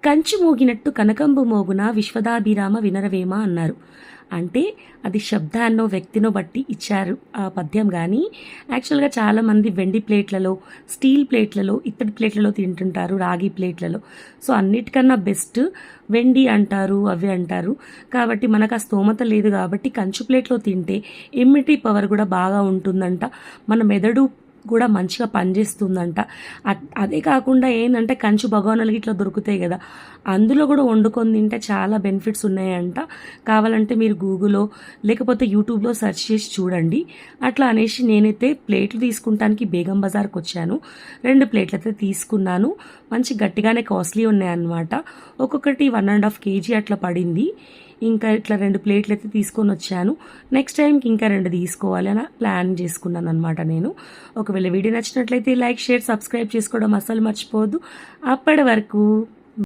కంచు మోగినట్టు కనకంబు మోగున విశ్వదాభిరామ వినరవేమ అన్నారు. అంటే అది శబ్దాన్నో వ్యక్తినో బట్టి ఇచ్చారు ఆ పద్యం. కానీ యాక్చువల్గా చాలామంది వెండి ప్లేట్లలో, స్టీల్ ప్లేట్లలో, ఇత్తడి ప్లేట్లలో తింటుంటారు, రాగి ప్లేట్లలో. సో అన్నిటికన్నా బెస్ట్ వెండి అంటారు, అవి అంటారు. కాబట్టి మనకు ఆ స్తోమత లేదు కాబట్టి కంచు ప్లేట్లో తింటే ఇమ్యూనిటీ పవర్ కూడా బాగా ఉంటుందంట. మన మెదడు కూడా మంచిగా పనిచేస్తుందంట. అదే కాకుండా ఏంటంటే కంచు బగోనలు ఇట్లా దొరుకుతాయి కదా, అందులో కూడా వండుకొని తింటే చాలా బెనిఫిట్స్ ఉన్నాయంట. కావాలంటే మీరు గూగుల్లో లేకపోతే యూట్యూబ్లో సెర్చ్ చేసి చూడండి. అట్లా అనేసి నేనైతే ప్లేట్లు తీసుకుంటానికి బేగం బజార్కి వచ్చాను. 2 ప్లేట్లు అయితే తీసుకున్నాను. మంచి గట్టిగానే కాస్ట్లీ ఉన్నాయన్నమాట. ఒక్కొక్కటి 1.5 kg అట్లా పడింది. ఇంకా ఇట్లా 2 ప్లేట్లు అయితే తీసుకొని వచ్చాను. నెక్స్ట్ టైంకి ఇంకా 2 తీసుకోవాలి అని ప్లాన్ చేసుకున్నాను అనమాట నేను. ఒకవేళ వీడియో నచ్చినట్లయితే లైక్, షేర్, సబ్స్క్రైబ్ చేసుకోవడం అస్సలు మర్చిపోవద్దు. అప్పటి వరకు